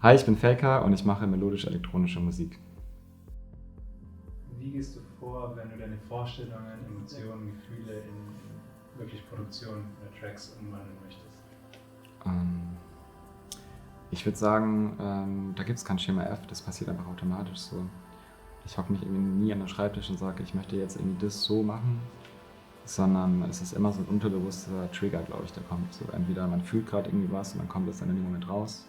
Hi, ich bin Faker und ich mache melodisch-elektronische Musik. Wie gehst du vor, wenn du deine Vorstellungen, Emotionen, Gefühle in wirklich Produktion oder Tracks umwandeln möchtest? Ich würde sagen, da gibt es kein Schema F, das passiert einfach automatisch so. Ich hocke mich irgendwie nie an den Schreibtisch und sage, ich möchte jetzt irgendwie das so machen, sondern es ist immer so ein unterbewusster Trigger, glaube ich, der kommt. So entweder man fühlt gerade irgendwie was und dann kommt es dann in dem Moment raus,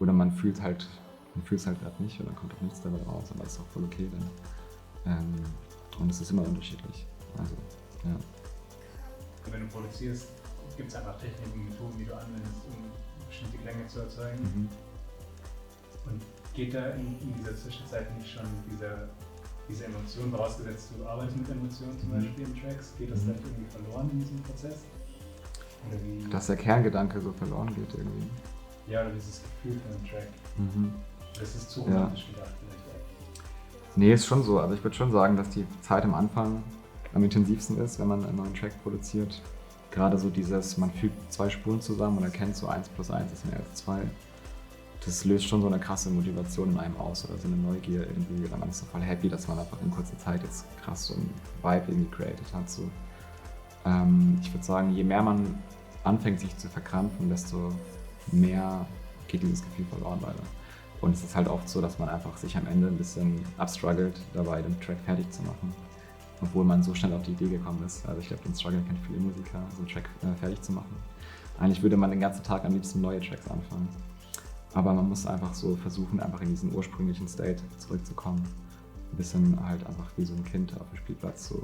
oder man fühlt es halt gerade nicht und dann kommt auch nichts dabei raus, aber das ist auch voll okay dann. Und es ist immer unterschiedlich. Also, ja. Wenn du produzierst, gibt es einfach Techniken, Methoden, die du anwendest, um bestimmte Klänge zu erzeugen. Mhm. Und geht da in dieser Zwischenzeit nicht schon diese Emotion, vorausgesetzt du arbeitest mit Emotionen zum Beispiel in Tracks, geht das dann irgendwie verloren in diesem Prozess? Oder wie? Dass der Kerngedanke so verloren geht irgendwie. Ja, oder dieses Gefühl für einen Track. Das ist zu Ja. romantisch gedacht vielleicht auch. Nee, ist schon so. Also ich würde schon sagen, dass die Zeit am Anfang am intensivsten ist, wenn man einen neuen Track produziert. Gerade so dieses, man fügt 2 Spuren zusammen und erkennt so 1 + 1 ist mehr als 2. Das löst schon so eine krasse Motivation in einem aus oder so eine Neugier irgendwie. Oder man ist so voll happy, dass man einfach in kurzer Zeit jetzt krass so einen Vibe irgendwie created hat. So. Ich würde sagen, je mehr man anfängt sich zu verkrampfen, desto mehr geht dieses Gefühl verloren leider. Und es ist halt oft so, dass man einfach sich am Ende ein bisschen abstruggelt, dabei den Track fertig zu machen. Obwohl man so schnell auf die Idee gekommen ist. Also ich glaube, den Struggle kennt viele Musiker, so einen Track fertig zu machen. Eigentlich würde man den ganzen Tag am liebsten neue Tracks anfangen. Aber man muss einfach so versuchen, einfach in diesen ursprünglichen State zurückzukommen. Ein bisschen halt einfach wie so ein Kind auf dem Spielplatz, so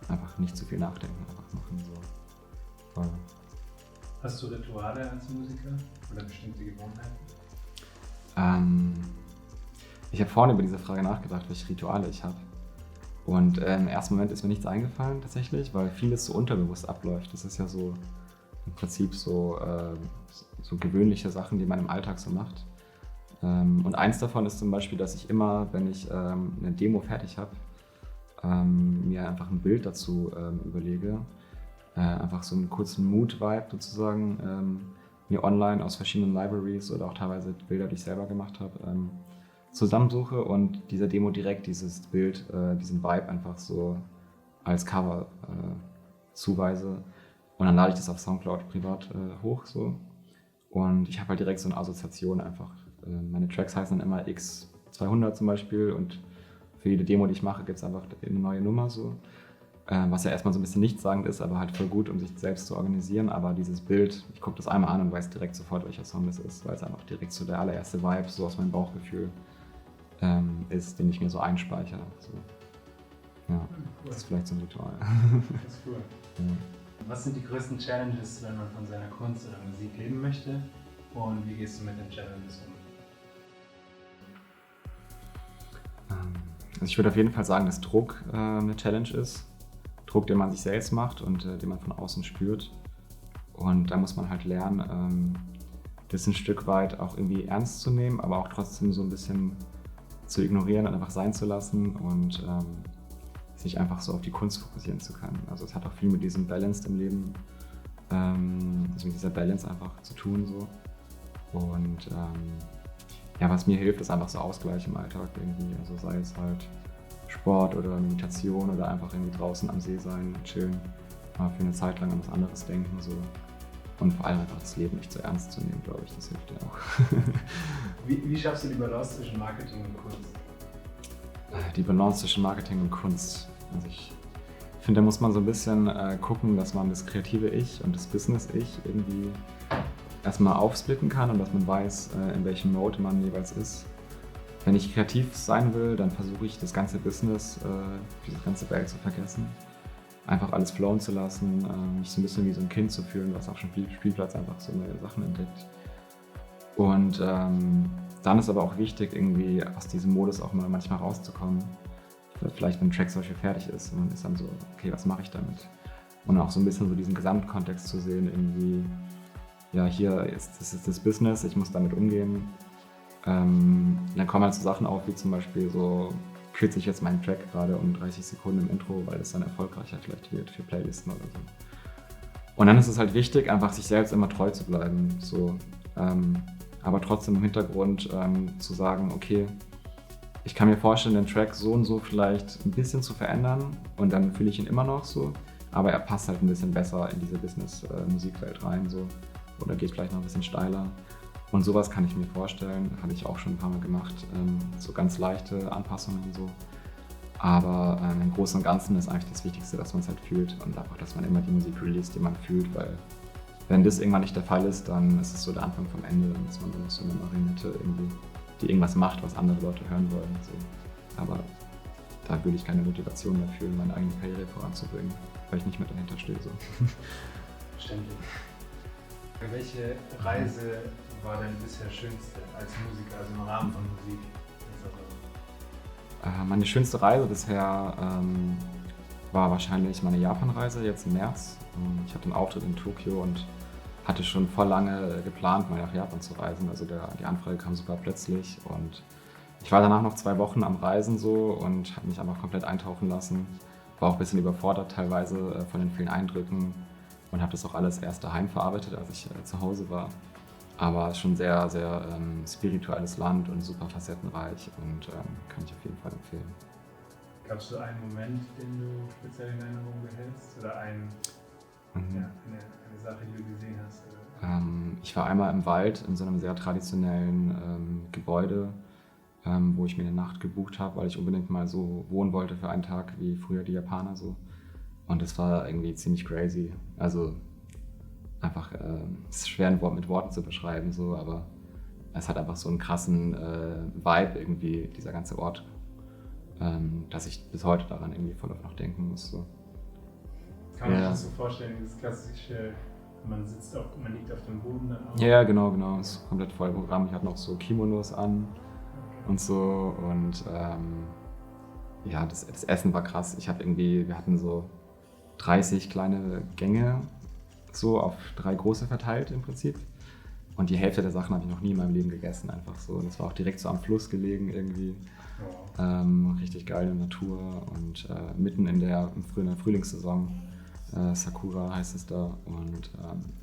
einfach nicht zu viel nachdenken, einfach machen. So. Voll. Hast du Rituale als Musiker oder bestimmte Gewohnheiten? Ich habe vorhin über diese Frage nachgedacht, welche Rituale ich habe. Und im ersten Moment ist mir nichts eingefallen tatsächlich, weil vieles so unterbewusst abläuft. Das ist ja so im Prinzip so gewöhnliche Sachen, die man im Alltag so macht. Und eins davon ist zum Beispiel, dass ich immer, wenn ich eine Demo fertig habe, mir einfach ein Bild dazu überlege. Einfach so einen kurzen Mood-Vibe sozusagen, mir online aus verschiedenen Libraries oder auch teilweise Bilder, die ich selber gemacht habe, zusammensuche und dieser Demo direkt dieses Bild, diesen Vibe einfach so als Cover zuweise. Und dann lade ich das auf Soundcloud privat hoch so. Und ich habe halt direkt so eine Assoziation einfach. Meine Tracks heißen dann immer X200 zum Beispiel und für jede Demo, die ich mache, gibt es einfach eine neue Nummer so. Was ja erstmal so ein bisschen nichtssagend ist, aber halt voll gut, um sich selbst zu organisieren. Aber dieses Bild, ich gucke das einmal an und weiß direkt sofort, welcher Song das ist, weil es einfach direkt so der allererste Vibe so aus meinem Bauchgefühl ist, den ich mir so einspeichere. So. Ja, cool. Das ist vielleicht so ein Ritual. Das ist cool. Ja. Was sind die größten Challenges, wenn man von seiner Kunst oder Musik leben möchte? Und wie gehst du mit den Challenges um? Also ich würde auf jeden Fall sagen, dass Druck eine Challenge ist. Druck, den man sich selbst macht und den man von außen spürt. Und da muss man halt lernen, das ein Stück weit auch irgendwie ernst zu nehmen, aber auch trotzdem so ein bisschen zu ignorieren und einfach sein zu lassen und sich einfach so auf die Kunst fokussieren zu können. Also es hat auch viel mit diesem Balance im Leben, also mit dieser Balance einfach zu tun. So. Und ja, was mir hilft, ist einfach so Ausgleich im Alltag irgendwie. Also sei es halt Sport oder Meditation oder einfach irgendwie draußen am See sein, chillen, mal für eine Zeit lang an was anderes denken. So. Und vor allem einfach das Leben nicht so ernst zu nehmen, glaube ich, das hilft dir auch. Wie schaffst du die Balance zwischen Marketing und Kunst? Die Balance zwischen Marketing und Kunst. Also ich finde, da muss man so ein bisschen gucken, dass man das kreative Ich und das Business-Ich irgendwie erstmal aufsplitten kann und dass man weiß, in welchem Mode man jeweils ist. Wenn ich kreativ sein will, dann versuche ich das ganze Business, diese ganze Welt zu vergessen. Einfach alles flowen zu lassen, mich so ein bisschen wie so ein Kind zu fühlen, was auf dem Spielplatz einfach so neue Sachen entdeckt. Und dann ist aber auch wichtig, irgendwie aus diesem Modus auch mal manchmal rauszukommen. Vielleicht, wenn ein Track zum Beispiel fertig ist und man ist dann so, okay, was mache ich damit? Und auch so ein bisschen so diesen Gesamtkontext zu sehen, irgendwie, ja, hier ist das Business, ich muss damit umgehen. Dann kommen halt so Sachen auf, wie zum Beispiel so, kürze ich jetzt meinen Track gerade um 30 Sekunden im Intro, weil das dann erfolgreicher vielleicht wird für Playlisten oder so. Und dann ist es halt wichtig, einfach sich selbst immer treu zu bleiben. So, aber trotzdem im Hintergrund zu sagen, okay, ich kann mir vorstellen, den Track so und so vielleicht ein bisschen zu verändern und dann fühle ich ihn immer noch so, aber er passt halt ein bisschen besser in diese Business-Musikwelt rein so, oder geht vielleicht noch ein bisschen steiler. Und sowas kann ich mir vorstellen, habe ich auch schon ein paar Mal gemacht, so ganz leichte Anpassungen und so. Aber im Großen und Ganzen ist eigentlich das Wichtigste, dass man es halt fühlt und einfach, dass man immer die Musik release, die man fühlt, weil wenn das irgendwann nicht der Fall ist, dann ist es so der Anfang vom Ende, dann ist man nur so eine Marionette irgendwie, die irgendwas macht, was andere Leute hören wollen. So. Aber da würde ich keine Motivation mehr fühlen, meine eigene Karriere voranzubringen, weil ich nicht mehr dahinter stehe. So. Verständlich. Welche Reise war deine bisher schönste als Musiker, also im Rahmen von Musik? Meine schönste Reise bisher war wahrscheinlich meine Japan-Reise jetzt im März. Ich hatte einen Auftritt in Tokio und hatte schon voll lange geplant, mal nach Japan zu reisen. Also die Anfrage kam super plötzlich und ich war danach noch 2 Wochen am Reisen so und habe mich einfach komplett eintauchen lassen. War auch ein bisschen überfordert teilweise von den vielen Eindrücken und habe das auch alles erst daheim verarbeitet, als ich zu Hause war. Aber es ist schon ein sehr, sehr spirituelles Land und super facettenreich und kann ich auf jeden Fall empfehlen. Gab es so einen Moment, den du speziell in Erinnerung behältst oder eine Sache, die du gesehen hast? Ich war einmal im Wald in so einem sehr traditionellen Gebäude, wo ich mir eine Nacht gebucht habe, weil ich unbedingt mal so wohnen wollte für einen Tag wie früher die Japaner so. Und das war irgendwie ziemlich crazy. Also einfach, es ist schwer mit Worten zu beschreiben, so, aber es hat einfach so einen krassen Vibe irgendwie, dieser ganze Ort, dass ich bis heute daran irgendwie voll oft noch denken muss. So. Kann man sich das so vorstellen, dieses klassische, man liegt auf dem Boden dann auch? Ja, genau, es ist komplett voll Programm. Ich hatte noch so Kimonos an und so und das Essen war krass. Wir hatten so 30 kleine Gänge so auf 3 große verteilt im Prinzip. Und die Hälfte der Sachen habe ich noch nie in meinem Leben gegessen, einfach so. Das war auch direkt so am Fluss gelegen irgendwie. Richtig geile Natur und mitten in der Frühlingssaison. Sakura heißt es da. Und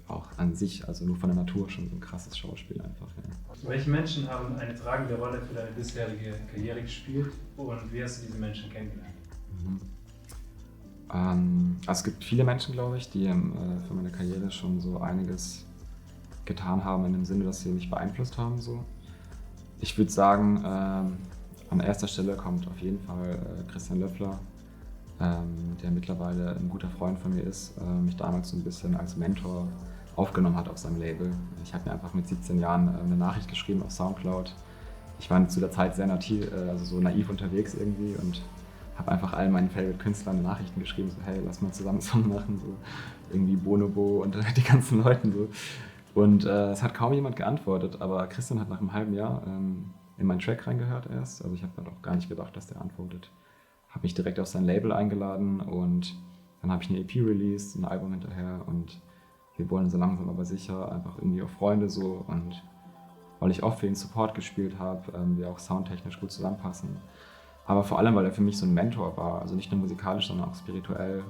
auch an sich, also nur von der Natur schon so ein krasses Schauspiel einfach. Ja. Welche Menschen haben eine tragende Rolle für deine bisherige Karriere gespielt und wie hast du diese Menschen kennengelernt? Also es gibt viele Menschen, glaube ich, die für meine Karriere schon so einiges getan haben, in dem Sinne, dass sie mich beeinflusst haben. So. Ich würde sagen, an erster Stelle kommt auf jeden Fall Christian Löffler, der mittlerweile ein guter Freund von mir ist, mich damals so ein bisschen als Mentor aufgenommen hat auf seinem Label. Ich habe mir einfach mit 17 Jahren eine Nachricht geschrieben auf Soundcloud. Ich war zu der Zeit sehr so naiv unterwegs irgendwie und habe einfach allen meinen Favorite-Künstlern Nachrichten geschrieben, so hey, lass mal zusammen einen Song machen, so irgendwie Bonobo und die ganzen Leuten so. Und es hat kaum jemand geantwortet, aber Christian hat nach einem halben Jahr in meinen Track reingehört erst, also ich habe halt auch gar nicht gedacht, dass der antwortet. Habe mich direkt auf sein Label eingeladen und dann habe ich eine EP released, ein Album hinterher und wir wollen so langsam aber sicher einfach irgendwie auch Freunde so und weil ich oft für ihn Support gespielt habe, wir auch soundtechnisch gut zusammenpassen. Aber vor allem, weil er für mich so ein Mentor war, also nicht nur musikalisch, sondern auch spirituell,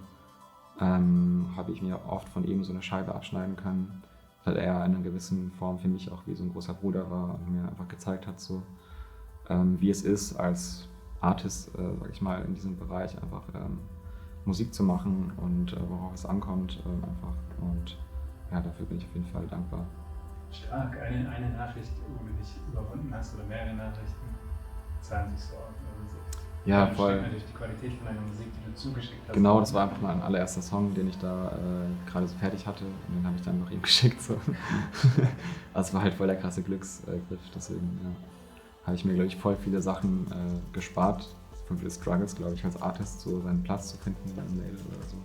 habe ich mir oft von ihm so eine Scheibe abschneiden können, weil er in einer gewissen Form für mich auch wie so ein großer Bruder war und mir einfach gezeigt hat, so, wie es ist, als Artist, sag ich mal, in diesem Bereich einfach Musik zu machen und worauf es ankommt einfach. Und ja, dafür bin ich auf jeden Fall dankbar. Stark. Eine Nachricht, wo du dich überwunden hast oder mehrere Nachrichten, zahlen sich so auf. Ja, dann voll. steht natürlich die Qualität von deiner Musik, die du zugeschickt hast. Genau, das war einfach mein allererster Song, den ich da gerade so fertig hatte und den habe ich dann noch ihm geschickt. So. Also es war halt voll der krasse Glücksgriff, deswegen habe ich mir, glaube ich, voll viele Sachen gespart, voll viele Struggles, glaube ich, als Artist, so seinen Platz zu finden in einem Label oder so.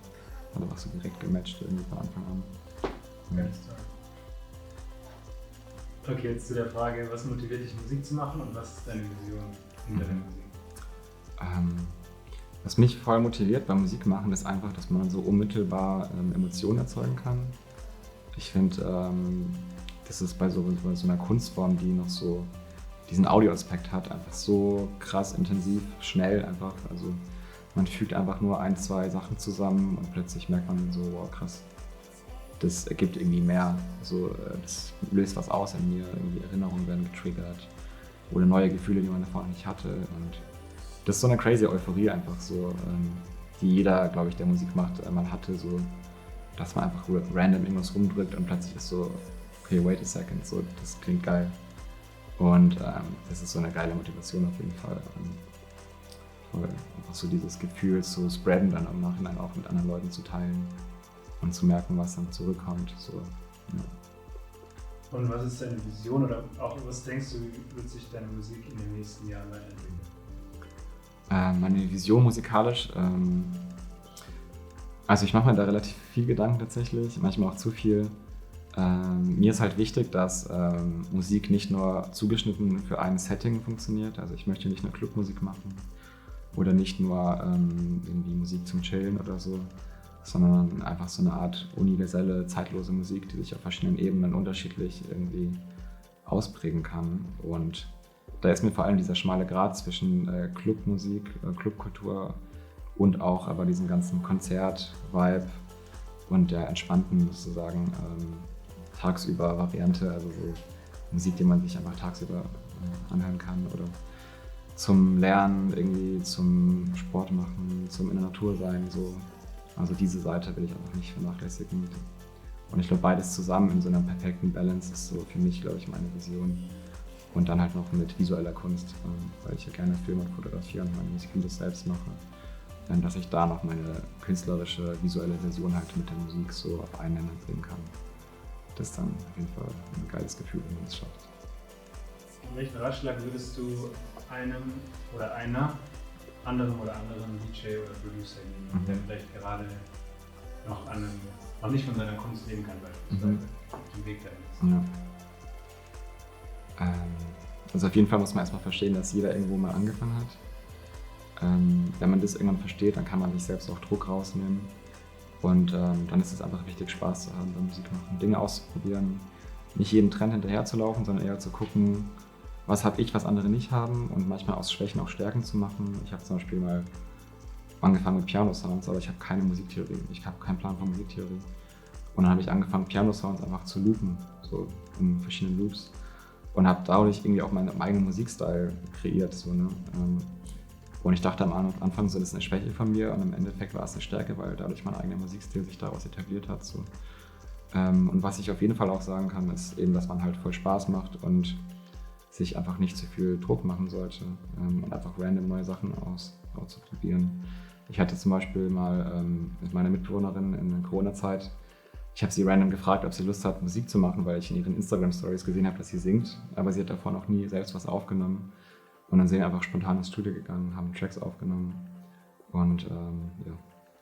Hat einfach so direkt gematcht irgendwie von Anfang an. Ganz toll. Okay, jetzt zu der Frage, was motiviert dich, Musik zu machen und was ist deine Vision hinter der Musik? Was mich voll motiviert beim Musikmachen ist einfach, dass man so unmittelbar Emotionen erzeugen kann. Ich finde, das ist bei so einer Kunstform, die noch so diesen Audioaspekt hat, einfach so krass intensiv, schnell einfach. Also man fügt einfach nur 1, 2 Sachen zusammen und plötzlich merkt man so, wow krass, das ergibt irgendwie mehr. So, das löst was aus in mir, irgendwie Erinnerungen werden getriggert oder neue Gefühle, die man davor nicht hatte. Und das ist so eine crazy Euphorie einfach so, die jeder, glaube ich, der Musik macht, mal hatte, so, dass man einfach random irgendwas rumdrückt und plötzlich ist so, okay, wait a second, so, das klingt geil. Und das ist so eine geile Motivation auf jeden Fall. Einfach so dieses Gefühl zu spreaden, dann im Nachhinein auch mit anderen Leuten zu teilen und zu merken, was dann zurückkommt. So, ja. Und was ist deine Vision oder auch was denkst du, wie wird sich deine Musik in den nächsten Jahren weiterentwickeln? Meine Vision musikalisch, also ich mache mir da relativ viel Gedanken tatsächlich, manchmal auch zu viel. Mir ist halt wichtig, dass Musik nicht nur zugeschnitten für ein Setting funktioniert. Also ich möchte nicht nur Clubmusik machen oder nicht nur irgendwie Musik zum Chillen oder so, sondern einfach so eine Art universelle, zeitlose Musik, die sich auf verschiedenen Ebenen unterschiedlich irgendwie ausprägen kann. Und da ist mir vor allem dieser schmale Grat zwischen Clubmusik, Clubkultur und auch aber diesem ganzen Konzert-Vibe und der entspannten sozusagen tagsüber Variante, also so Musik, die man sich einfach tagsüber anhören kann oder zum Lernen, irgendwie zum Sport machen, zum in der Natur sein, so. Also diese Seite will ich einfach nicht vernachlässigen. Und ich glaube, beides zusammen in so einer perfekten Balance ist so für mich, glaube ich, meine Vision. Und dann halt noch mit visueller Kunst, weil ich ja gerne Filme fotografiere und meine Musikvideos selbst mache. Dass ich da noch meine künstlerische, visuelle Version halt mit der Musik so auf einen Nenner bringen kann. Das ist dann auf jeden Fall ein geiles Gefühl, wenn man es schafft. Welchen Ratschlag würdest du einem oder einer anderen DJ oder Producer geben, der vielleicht gerade noch nicht von seiner Kunst leben kann, beispielsweise auf dem Weg dahin ist? Ja. Also auf jeden Fall muss man erstmal verstehen, dass jeder irgendwo mal angefangen hat. Wenn man das irgendwann versteht, dann kann man sich selbst auch Druck rausnehmen. Und dann ist es einfach wichtig, Spaß zu haben beim Musikmachen, Dinge auszuprobieren, nicht jedem Trend hinterher zu laufen, sondern eher zu gucken, was habe ich, was andere nicht haben und manchmal aus Schwächen auch Stärken zu machen. Ich habe zum Beispiel mal angefangen mit Piano-Sounds, aber ich habe keine Musiktheorie, ich habe keinen Plan von Musiktheorie. Und dann habe ich angefangen, Piano-Sounds einfach zu loopen, so in verschiedenen Loops. Und habe dadurch irgendwie auch meinen eigenen Musikstyle kreiert. So, ne? Und ich dachte am Anfang so, das ist eine Schwäche von mir und im Endeffekt war es eine Stärke, weil dadurch mein eigener Musikstil sich daraus etabliert hat. So. Und was ich auf jeden Fall auch sagen kann, ist eben, dass man halt voll Spaß macht und sich einfach nicht zu viel Druck machen sollte und einfach random neue Sachen auszuprobieren. Ich hatte zum Beispiel mal mit meiner Mitbewohnerin in der Corona-Zeit, ich habe sie random gefragt, ob sie Lust hat, Musik zu machen, weil ich in ihren Instagram-Stories gesehen habe, dass sie singt, aber sie hat davor noch nie selbst was aufgenommen. Und dann sind wir einfach spontan ins Studio gegangen, haben Tracks aufgenommen und ja,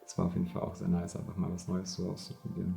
es war auf jeden Fall auch sehr nice, einfach mal was Neues so auszuprobieren.